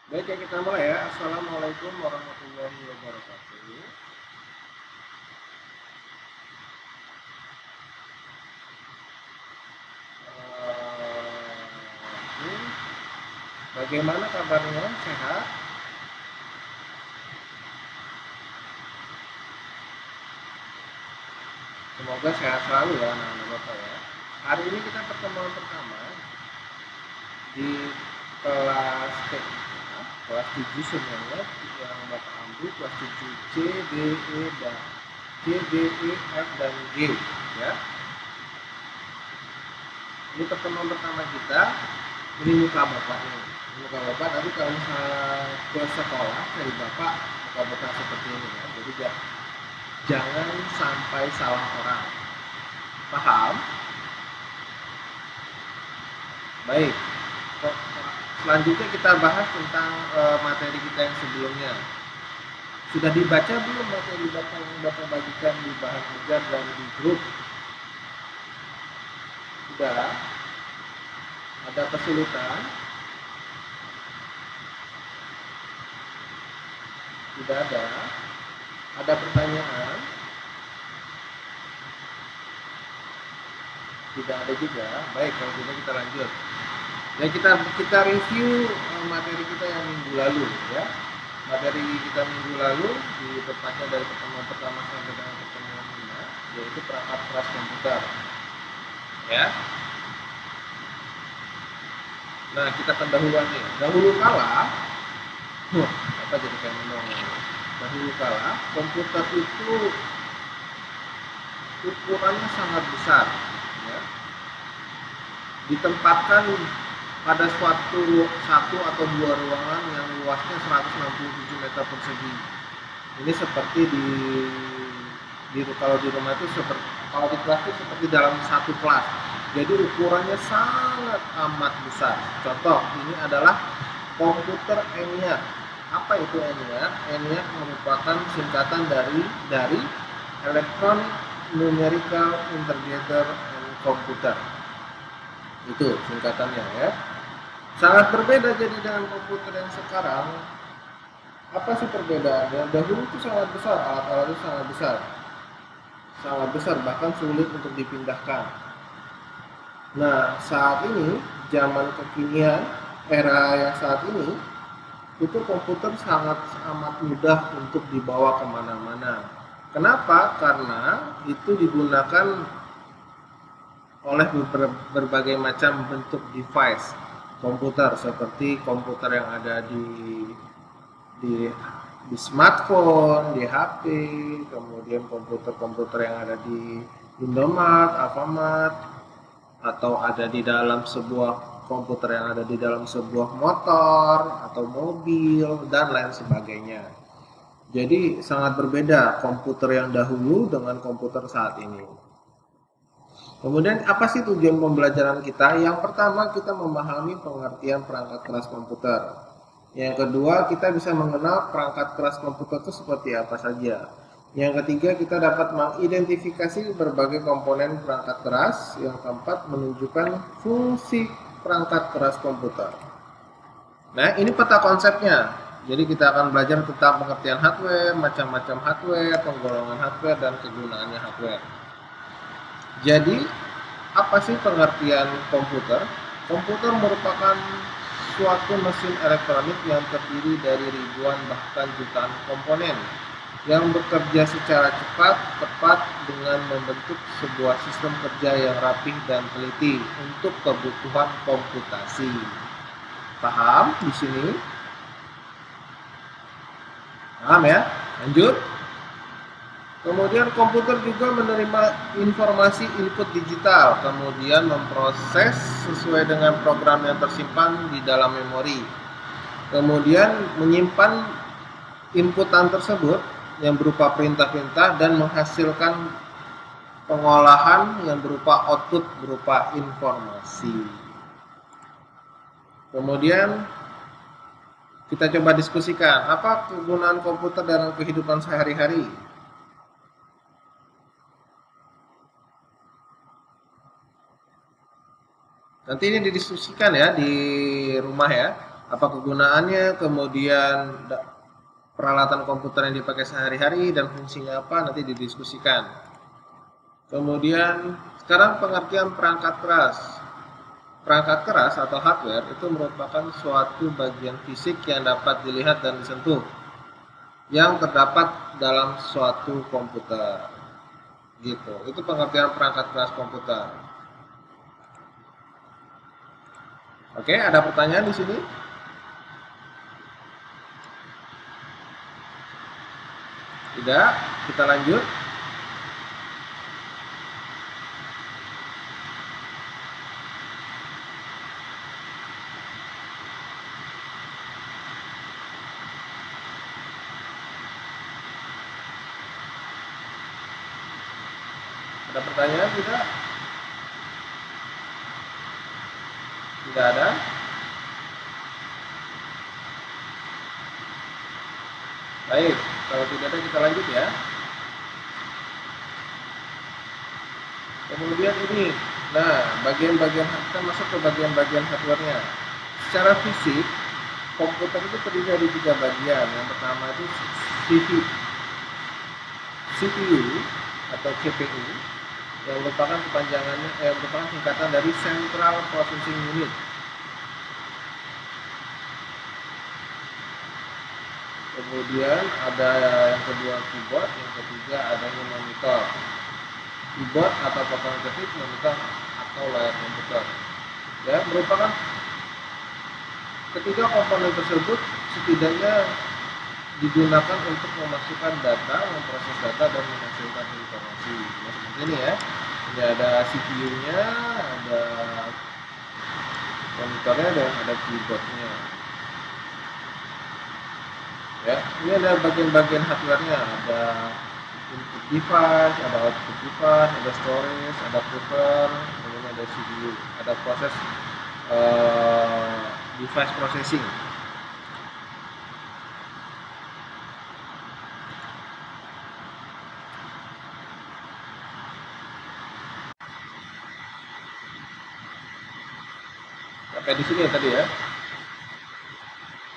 Baik, ya kita mulai ya. Assalamualaikum warahmatullahi wabarakatuh. Oke. Bagaimana kabarnya? Sehat? Semoga sehat selalu ya anak-anak Bapak ya. Hari ini kita pertemuan pertama di kelas T, ya, kelas 7 semuanya yang Bapak ambil kelas 7 C, D, E, dan C, D, E, F, dan G ya. Ini pertemuan pertama kita. Ini muka Bapak nih. Muka Bapak nanti kalau misalnya ke sekolah dari Bapak muka Bapak seperti ini ya. Jadi jangan sampai salah orang. Paham? Baik. Selanjutnya kita bahas tentang materi kita yang sebelumnya. Sudah dibaca belum materi Bapak yang Bapak bagikan di bahan ajar dan di grup? Sudah? Ada kesulitan? Tidak ada? Ada pertanyaan? Tidak ada juga. Baik, kalau gitu kita lanjut. Ya, kita review materi kita yang minggu lalu ya. Materi kita minggu lalu tepatnya dari pertemuan pertama sampai dengan pertemuan 5, yaitu perangkat keras komputer. Ya. Nah, kita pendahuluan nih. Dahulu kala, apa jadi kayak ngomong? Dahulu kala, komputer itu ukurannya sangat besar, ya. Ditempatkan pada satu atau dua ruangan yang luasnya 167 meter persegi. Ini seperti kalau di rumah itu seperti kalau di kelas itu seperti dalam satu kelas. Jadi ukurannya sangat amat besar. Contoh, ini adalah komputer ENIAC. Apa itu ENIAC? ENIAC merupakan singkatan dari Electronic Numerical Integrator and Computer. Itu singkatannya ya. Sangat berbeda jadi dengan komputer yang sekarang. Apa sih perbedaannya? Dahulu itu sangat besar, alat-alatnya sangat besar bahkan sulit untuk dipindahkan. Nah, saat ini zaman kekinian, era yang saat ini, itu komputer sangat amat mudah untuk dibawa kemana-mana. Kenapa? Karena itu digunakan oleh berbagai macam bentuk device komputer, seperti komputer yang ada di smartphone, di HP, kemudian komputer-komputer yang ada di Indomaret, Alfamart, atau ada di dalam sebuah komputer yang ada di dalam sebuah motor atau mobil dan lain sebagainya. Jadi sangat berbeda komputer yang dahulu dengan komputer saat ini. Kemudian apa sih tujuan pembelajaran kita? Yang pertama kita memahami pengertian perangkat keras komputer. Yang kedua kita bisa mengenal perangkat keras komputer itu seperti apa saja. Yang ketiga kita dapat mengidentifikasi berbagai komponen perangkat keras. Yang keempat menunjukkan fungsi perangkat keras komputer. Nah, ini peta konsepnya. Jadi kita akan belajar tentang pengertian hardware, macam-macam hardware, penggolongan hardware, dan kegunaannya hardware. Jadi, apa sih pengertian komputer? Komputer merupakan suatu mesin elektronik yang terdiri dari ribuan bahkan jutaan komponen yang bekerja secara cepat, tepat dengan membentuk sebuah sistem kerja yang rapih dan teliti untuk kebutuhan komputasi. Paham di sini? Paham ya? Lanjut. Kemudian komputer juga menerima informasi input digital, kemudian memproses sesuai dengan program yang tersimpan di dalam memori. Kemudian menyimpan inputan tersebut yang berupa perintah-perintah dan menghasilkan pengolahan yang berupa output berupa informasi. Kemudian kita coba diskusikan apa kegunaan komputer dalam kehidupan sehari-hari. Nanti ini didiskusikan ya di rumah ya. apa kegunaannya, kemudian peralatan komputer yang dipakai sehari-hari dan fungsinya apa, nanti didiskusikan. Kemudian sekarang pengertian perangkat keras. Perangkat keras atau hardware itu merupakan suatu bagian fisik yang dapat dilihat dan disentuh yang terdapat dalam suatu komputer. Gitu. Itu pengertian perangkat keras komputer. Oke, ada pertanyaan di sini? Tidak, kita lanjut. Ada pertanyaan tidak? Tidak ada. Baik, kalau tidak ada kita lanjut ya. Kemudian ini, bagian-bagian kita masuk ke bagian-bagian hardware-nya. Secara fisik, komputer itu terdiri dari 3 bagian. Yang pertama itu CPU atau CPU, yang merupakan merupakan singkatan dari Central Processing Unit. Kemudian ada yang kedua keyboard, yang ketiga adanya monitor. Keyboard atau papan ketik, monitor atau layar komputer. Ya, merupakan ketiga komponen tersebut setidaknya digunakan untuk memasukkan data, memproses data dan menghasilkan informasi. Nah, seperti ini ya. Ini ada CPU-nya, ada monitornya dan ada keyboardnya. Ya, ini ada bagian-bagian hardware-nya, ada input device, ada output device, ada storage, ada printer, kemudian ada CPU, ada proses device processing. Sampai di sini ya tadi ya.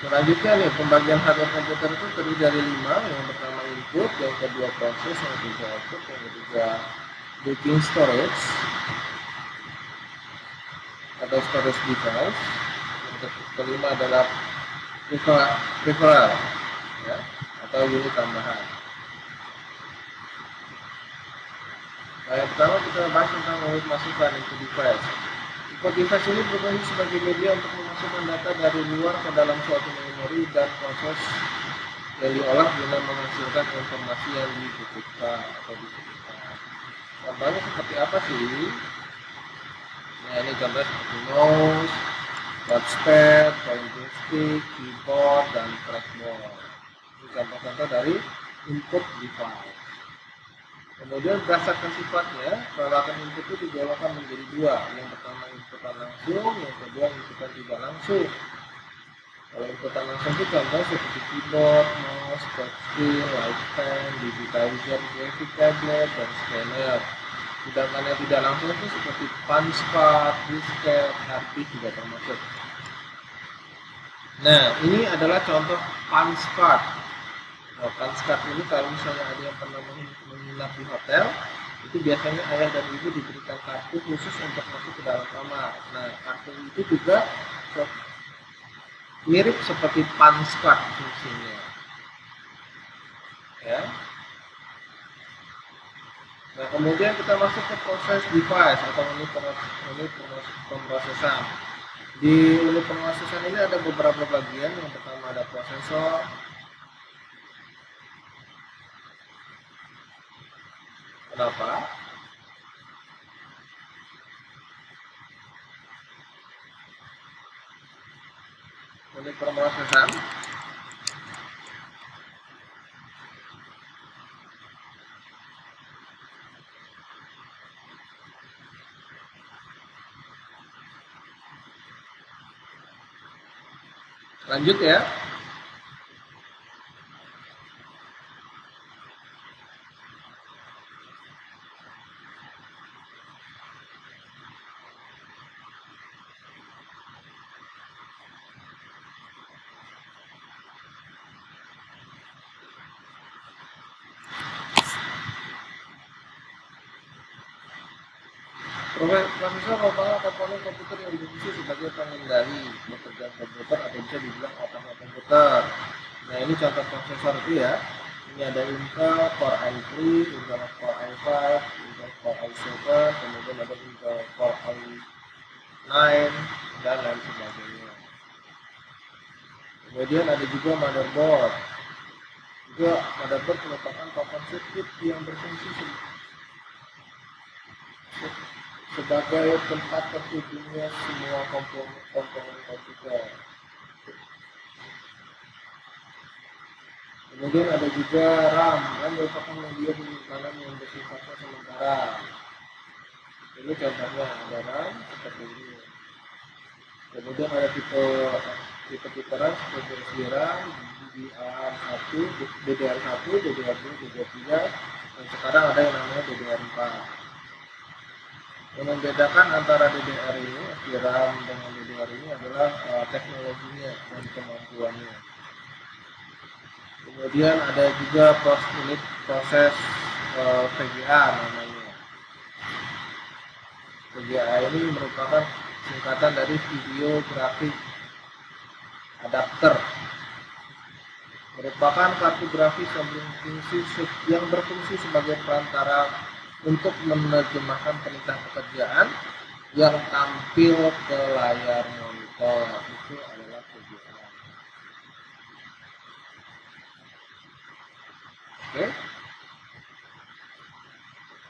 Selanjutnya nih, pembagian hardware komputer itu terdiri dari 5. Yang pertama input, yang kedua proses, yang ketiga output, yang ketiga booting storage atau storage device, yang kelima adalah peripheral ya, atau unit tambahan. Nah, yang pertama kita bahas tentang unit masukan input device. Input device ini berfungsi sebagai media untuk memasukkan data dari luar ke dalam suatu memori dan proses yang diolah guna menghasilkan informasi yang dibutuhkan atau dibutuhkan. Contohnya seperti apa sih? Nah, ini contoh seperti mouse, touchpad, pointing stick, keyboard, dan trackball. Ini contoh-contoh dari input device. Kemudian berdasarkan sifatnya, peralatan input itu digolongkan menjadi 2. Yang pertama inputan langsung, yang kedua inputan tidak langsung. Kalau inputan langsung itu contoh seperti keyboard, mouse, touchscreen, light pen, digitizer, graphic tablet, dan scanner. Sedangkan yang tidak langsung itu seperti punch card, disket, hard disk juga termasuk. Nah, ini adalah contoh punch card. Nah, punch card ini kalau misalnya ada yang pernah menginap di hotel, itu biasanya ayah dan ibu diberikan kartu khusus untuk masuk ke dalam kamar. Nah, kartu itu juga mirip seperti punch card fungsinya. Ya. Nah, kemudian kita masuk ke proses device atau unit pemrosesan. Di unit pemrosesan ini ada beberapa bagian. Yang pertama ada prosesor. Kenapa? Unit pemrosesan lanjut ya. Prosesor merupakan komponen komputer yang berfungsi sebagai pengendali pekerjaan komputer atau bisa dibilang otaknya komputer. Nah, ini contoh prosesor itu ya. Ini ada Intel Core i3, Intel Core i5, Intel Core i7, kemudian ada Intel Core i9 dan lain sebagainya. Kemudian ada juga motherboard. Juga motherboard merupakan papan sirkuit yang berfungsi sebagai tempat terhubungnya semua komponen komputer. Kemudian ada juga RAM. RAM merupakan media penyimpanan yang bersifatnya sementara. Ini contohnya ada RAM seperti ini. Kemudian ada tipe RAM seperti USB RAM, DDR1, DDR1, DDR2, DDR3, dan sekarang ada yang namanya DDR4. Yang membedakan antara DDR ini, RAM dengan DDR ini adalah teknologinya dan kemampuannya. Kemudian ada juga unit proses VGA namanya. VGA ini merupakan singkatan dari video grafik adapter. Merupakan kartu grafis yang berfungsi sebagai perantara untuk menerjemahkan perintah pekerjaan yang tampil ke layar monitor. Itu adalah VGA. Oke.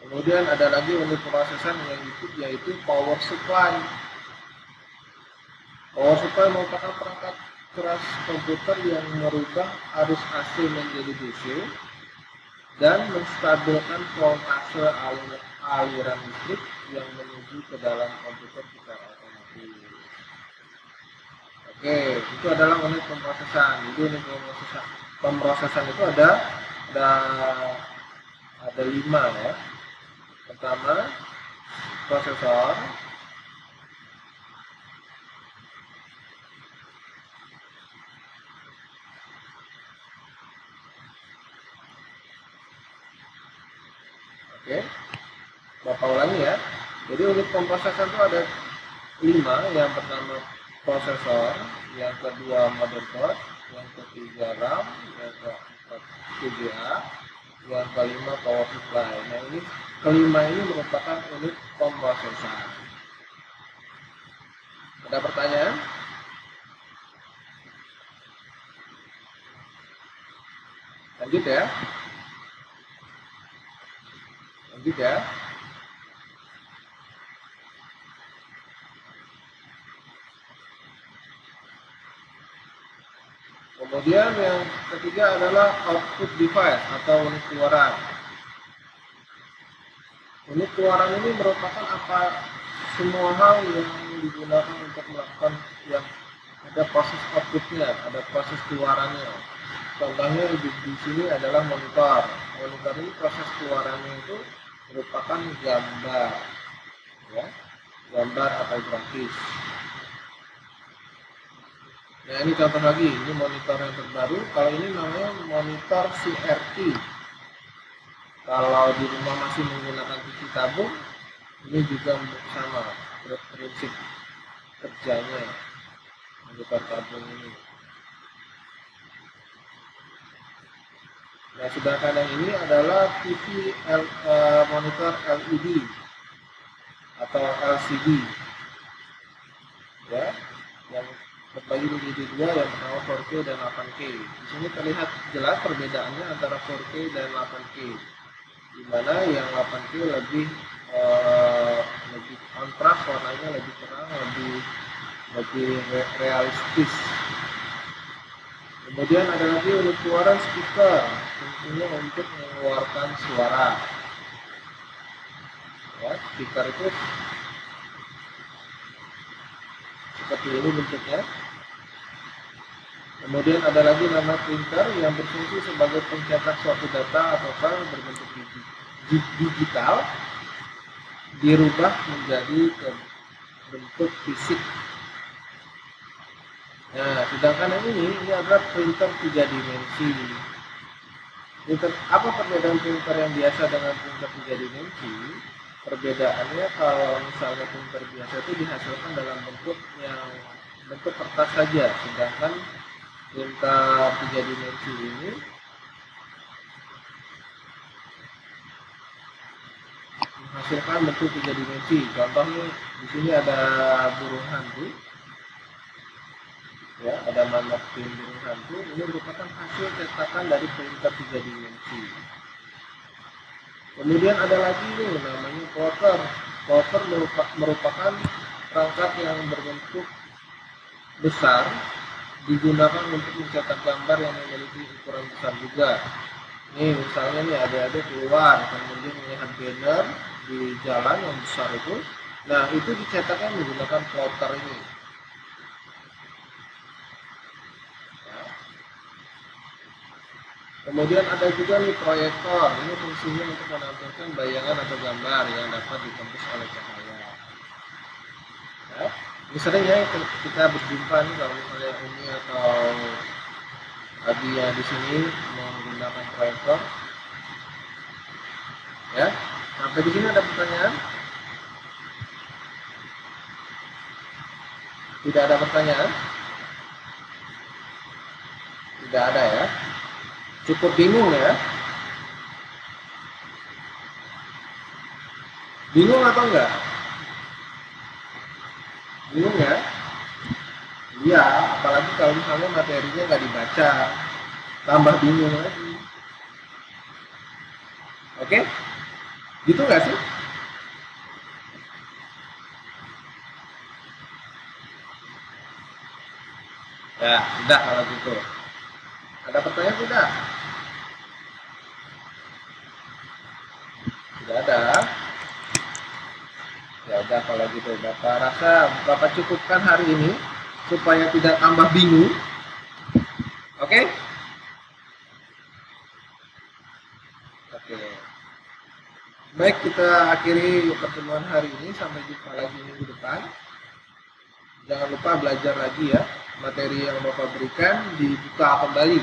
Kemudian ada lagi unit prosesan yang yaitu power supply. Power supply merupakan perangkat keras komputer yang merubah arus AC menjadi DC dan menstabilkan voltase aliran listrik yang menuju ke dalam komputer secara otomatis. Oke, itu adalah unit pemrosesan. Jadi unit pemrosesan itu ada 5 ya. Pertama, prosesor. Oke, Bapak ulangi ya. Jadi unit pemrosesan itu ada 5. Yang pertama prosesor, yang kedua motherboard, yang ketiga RAM, yang keempat VGA, yang kelima power supply. Nah, ini kelima ini merupakan unit pemrosesan. Ada pertanyaan? Lanjut ya. Kemudian yang ketiga adalah output device atau unit keluaran. Unit keluaran ini merupakan semua hal yang digunakan untuk melakukan yang ada proses outputnya, ada proses keluarannya. Contohnya di sini adalah monitor. Monitor ini proses keluarannya itu merupakan gambar, ya, gambar atau grafis. Nah, ini contoh lagi, ini monitor yang terbaru. Kalau ini namanya monitor CRT. Kalau di rumah masih menggunakan TV tabung, ini juga sama prinsip kerjanya monitor tabung ini. Nah, sedangkan yang ini adalah TV monitor LED atau LCD, ya, yang terbagi menjadi 2, yang pertama 4K dan 8K. Di sini terlihat jelas perbedaannya antara 4K dan 8K, di mana yang 8K lebih kontras, warnanya lebih terang, lebih realistis. Kemudian ada lagi unit keluaran speaker, tentunya untuk mengeluarkan suara. Ya, speaker itu seperti ini bentuknya. Kemudian ada lagi nama printer yang berfungsi sebagai pencetak suatu data atau file berbentuk digital dirubah menjadi bentuk fisik. Nah, sedangkan yang ini adalah printer 3 dimensi. Apa perbedaan printer yang biasa dengan printer 3 dimensi? Perbedaannya kalau misalnya printer biasa itu dihasilkan dalam bentuk kertas saja, sedangkan printer 3 dimensi ini menghasilkan bentuk 3 dimensi. Contohnya di sini ada burung hantu, ya, ada manuk burung hantu. Ini merupakan hasil cetakan dari printer 3 dimensi. Kemudian ada lagi nih namanya plotter. Plotter merupakan perangkat yang berbentuk besar, digunakan untuk mencetak gambar yang memiliki ukuran besar juga. Nih misalnya nih adik-adik keluar kemudian melihat banner di jalan yang besar itu, nah itu dicetaknya menggunakan plotter ini. Kemudian ada juga nih proyektor. Ini fungsinya untuk menampilkan bayangan atau gambar yang dapat ditembus oleh cahaya. Ya. Ini sering ya kita berjumpa nih kalau misalnya Umi atau Abi yang di sini menggunakan proyektor. Ya, sampai di sini ada pertanyaan? Tidak ada pertanyaan? Tidak ada ya. Cukup bingung ya? Bingung atau enggak? Bingung ya? Iya, apalagi kalau misalnya materinya nggak dibaca, tambah bingung lagi. Oke? Gitu nggak sih? Ya, sudah kalau gitu. Ada pertanyaan tidak? Tidak ada. Ya udah kalau gitu Bapak rasa Bapak cukupkan hari ini supaya tidak tambah bingung. Oke? Oke. Baik, kita akhiri pertemuan hari ini, sampai jumpa lagi minggu depan. Jangan lupa belajar lagi ya, materi yang Bapak berikan dibuka kembali,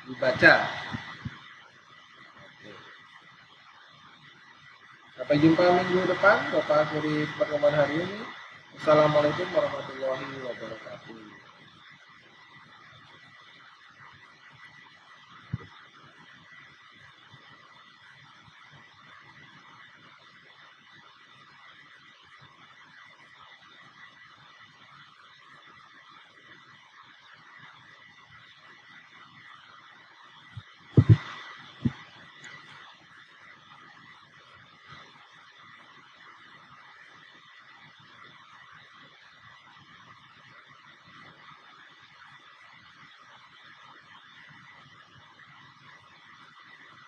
dibaca. Oke. Sampai jumpa minggu depan. Bapak akhiri pertemuan hari ini. Assalamualaikum warahmatullahi wabarakatuh.